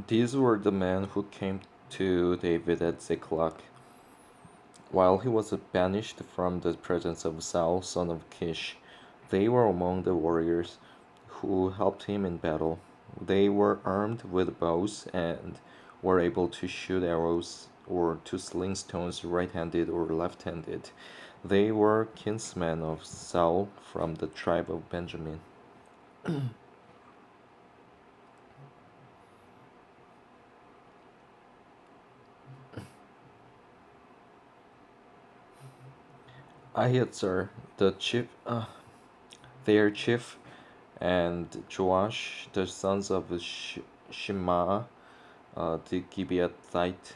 These were the men who came to David at Ziklag, while he was banished from the presence of Saul, son of Kish. They were among the warriors who helped him in battle. They were armed with bows and were able to shoot arrows or to sling stones right handed or left handed. They were kinsmen of Saul from the tribe of Benjamin. Ahiezer, their chief, and Joash, the sons of Shema, the Gibeathite,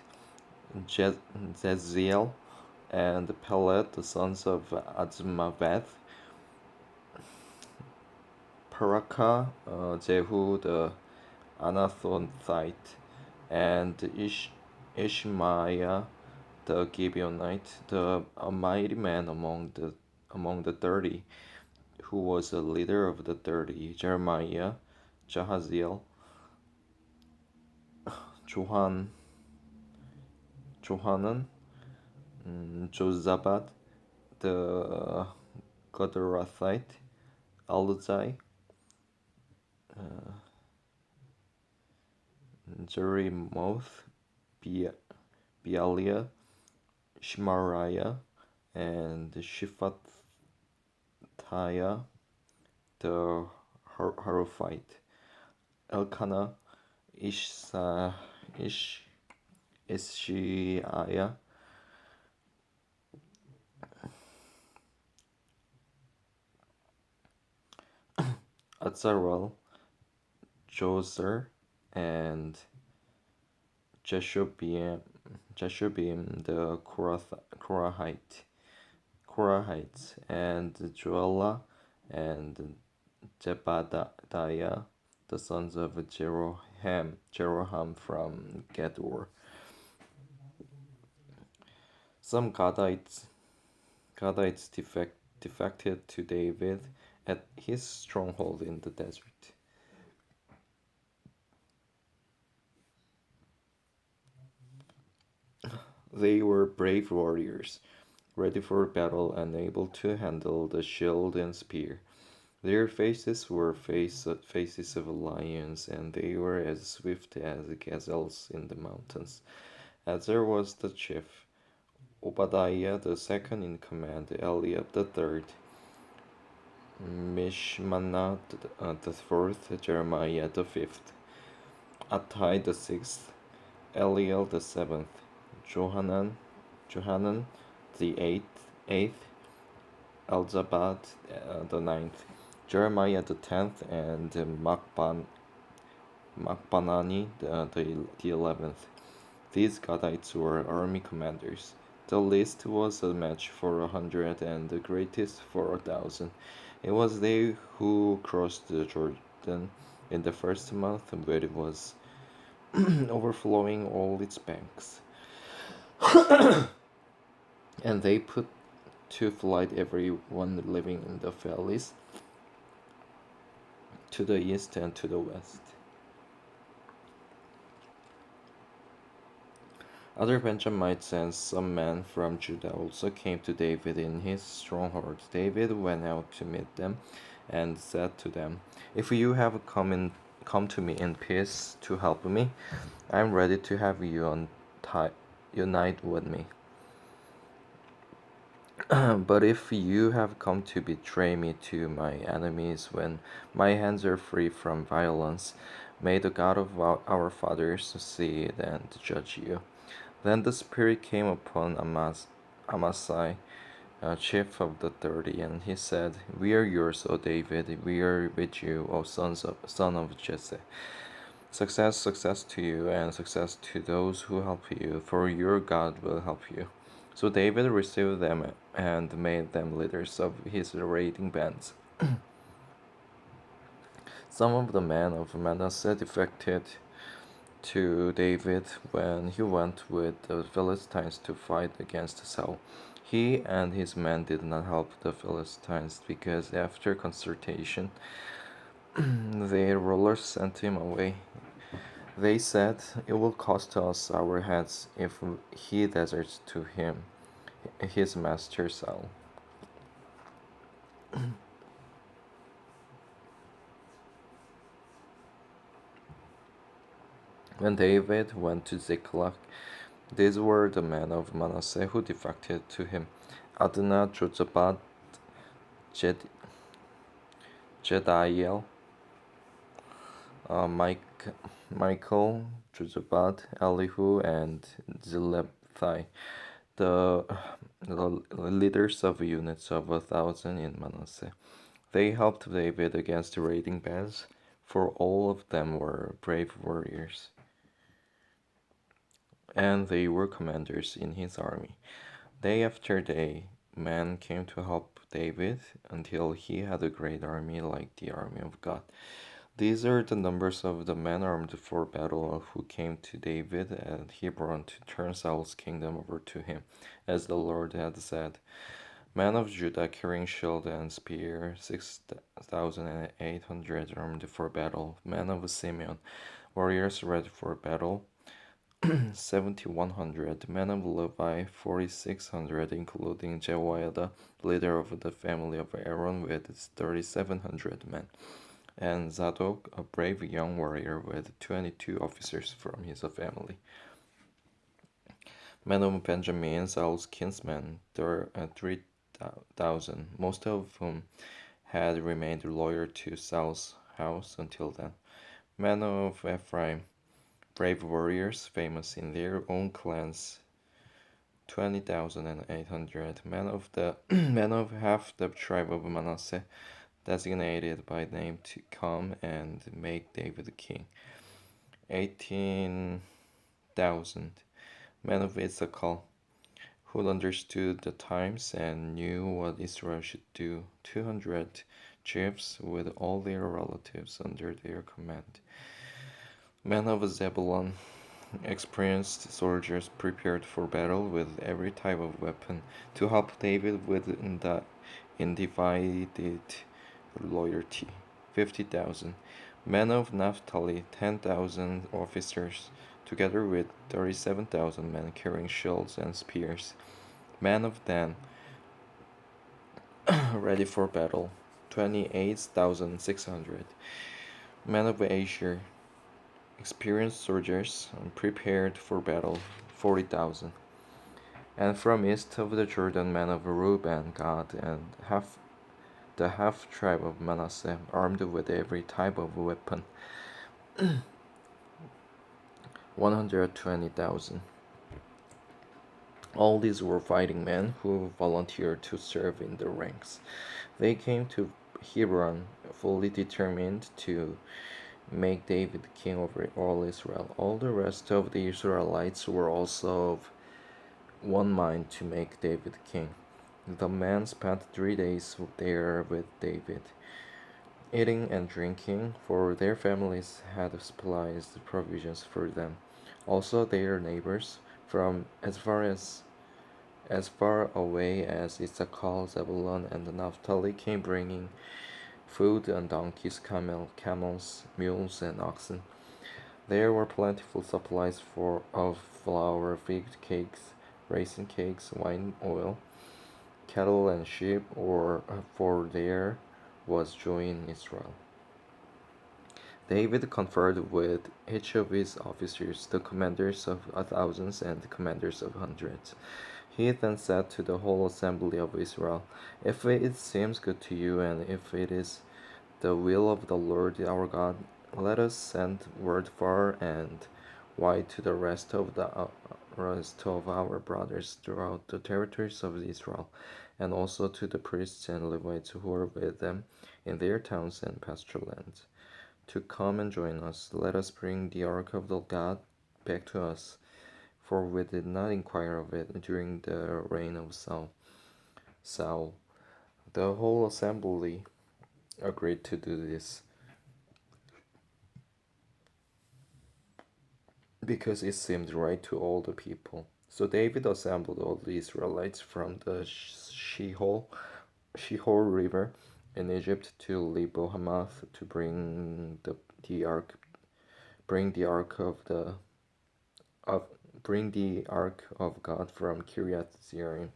Je- Jeziel, and Pelet, the sons of Azmaveth, Paraka, Jehu, the Anathothite, and Ishmaiah, the Gibeonite, the mighty man among the 30, who was the leader of the 30, Jeremiah, Jahaziel, Johan, Johanan, Jozabad, the Godorathite, Alzai, uh, Jerimoth, Bealiah, Shemariah, and Shephathiah, the Haruphite, Elkanah, Ishsa, Ish, Ishiah, Azarel, Jozer, and Jeshobeam, Jeshobeam the Korahites, and Joelah and Jebadiah, the sons of Jeroham from Gedor. Some Gadites defected to David at his stronghold in the desert. They were brave warriors, ready for battle and able to handle the shield and spear. Their faces were faces of lions, and they were as swift as gazelles in the mountains. Ezer was the chief, Obadiah the second in command, Eliab the third, Mishmannah the fourth, Jeremiah the fifth, Attai the sixth, Eliel the seventh, Johanan the eighth, Elzabad the ninth, Jeremiah the tenth, and Makbanani the 11th. These Gadites were army commanders. The least was a match for 100, and the greatest for 1,000. It was they who crossed the Jordan in the first month, when it was overflowing all its banks. And they put to flight everyone living in the valleys, to the east and to the west. Other Benjamites and some men from Judah also came to David in his stronghold. David went out to meet them and said to them, "If you have come to me in peace to help me, I am ready to have you unite with me. But if you have come to betray me to my enemies when my hands are free from violence, may the God of our fathers see it and judge you." Then the Spirit came upon Amasai, chief of the 30, and he said, "We are yours, O David, we are with you, O son of Jesse. Success, success to you, and success to those who help you, for your God will help you." So David received them and made them leaders of his raiding bands. Some of the men of Manasseh defected to David when he went with the Philistines to fight against Saul. He and his men did not help the Philistines because after consultation, their rulers sent him away. They said, "It will cost us our heads if he deserts to him, his master Saul." When David went to Ziklag, these were the men of Manasseh who defected to him: Adnah, Jozabad, Jed- Jediel, Mike, Michael, Jozabad, Elihu, and Zilethai, the, the leaders of units of 1,000 in Manasseh. They helped David against the raiding bands, for all of them were brave warriors, and they were commanders in his army. Day after day, men came to help David until he had a great army like the army of God. These are the numbers of the men armed for battle who came to David at Hebron to turn Saul's kingdom over to him, as the Lord had said. Men of Judah carrying shield and spear, 6,800 armed for battle. Men of Simeon, warriors ready for battle, 7,100. Men of Levi, 4,600, including Jehoiada, leader of the family of Aaron, with 3,700 men, and Zadok, a brave young warrior, with 22 officers from his family. Men of Benjamin, Saul's kinsmen, 3,000, most of whom had remained loyal to Saul's house until then. Men of Ephraim, brave warriors, famous in their own clans, 20,800. Men of the men of half the tribe of Manasseh, designated by name to come and make David king, 18,000. Men of Issachar, who understood the times and knew what Israel should do, 200 chiefs with all their relatives under their command. Men of Zebulun, experienced soldiers prepared for battle with every type of weapon to help David with the undivided loyalty, 50,000. Men of Naphtali, 10,000 officers, together with 37,000 men carrying shields and spears. Men of Dan, ready for battle, 28,600. Men of Asher, experienced soldiers prepared for battle, 40,000. And from east of the Jordan, men of Reuben, Gad, and the half tribe of Manasseh, armed with every type of weapon, 120,000. All these were fighting men who volunteered to serve in the ranks. They came to Hebron fully determined to make David king over all Israel. All the rest of the Israelites were also of one mind to make David king. The men spent 3 days there with David, eating and drinking, for their families had supplied provisions for them. Also their neighbors, from as far away as Issachar, Zebulun, and Naphtali, came bringing food on donkeys, camels, mules, and oxen. There were plentiful supplies of flour, fig cakes, raisin cakes, wine, oil, cattle, and sheep, for there was joy in Israel. David conferred with each of his officers, the commanders of thousands and the commanders of hundreds. He then said to the whole assembly of Israel, "If it seems good to you, and if it is the will of the Lord our God, let us send word far and wide to the rest of our brothers throughout the territories of Israel, and also to the priests and Levites who are with them in their towns and pasture lands, to come and join us. Let us bring the ark of the God back to us, for we did not inquire of it during the reign of Saul." The whole assembly agreed to do this, because it seemed right to all the people. So David assembled all the Israelites from the Shihor River in Egypt to Lebo Hamath to bring the ark bring the ark of bring the ark of God from Kiriath Jearim.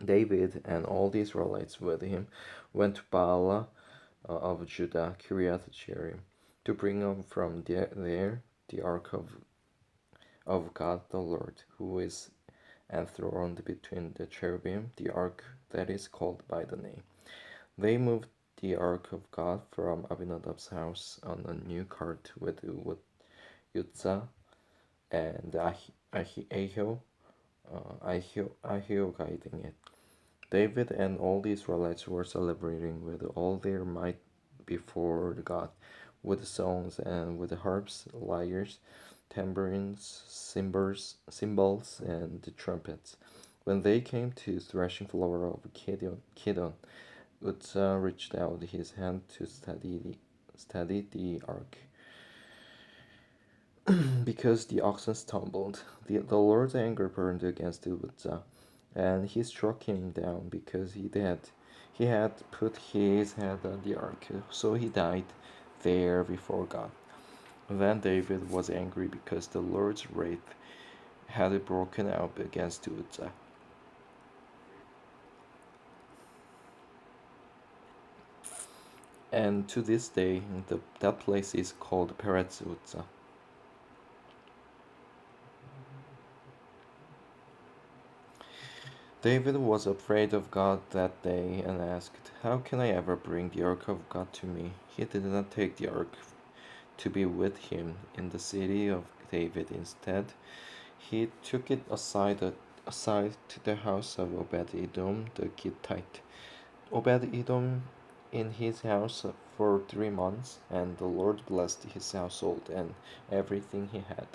David and all the Israelites with him went to Baalah of Judah, Kiriath Jearim, to bring up from there the ark of God the Lord, who is enthroned between the cherubim, the ark that is called by the name. They moved the ark of God from Abinadab's house on a new cart with Uzzah and Ahio guiding it. David and all the Israelites were celebrating with all their might before God, with songs and with harps, lyres, tambourines, cymbals, and trumpets. When they came to threshing floor of Kidon, Uzzah reached out his hand to steady the ark. Because the oxen stumbled, the Lord's anger burned against Uzzah, and he struck him down because he had put his head on the ark, so he died there before God. Then David was angry because the Lord's wrath had broken out against Uzzah. And to this day, that place is called Peretz Uzzah. David was afraid of God that day and asked, "How can I ever bring the ark of God to me?" He did not take the ark to be with him in the city of David. Instead, he took it aside to the house of Obed Edom the Gittite. Obed Edom in his house for 3 months, and the Lord blessed his household and everything he had.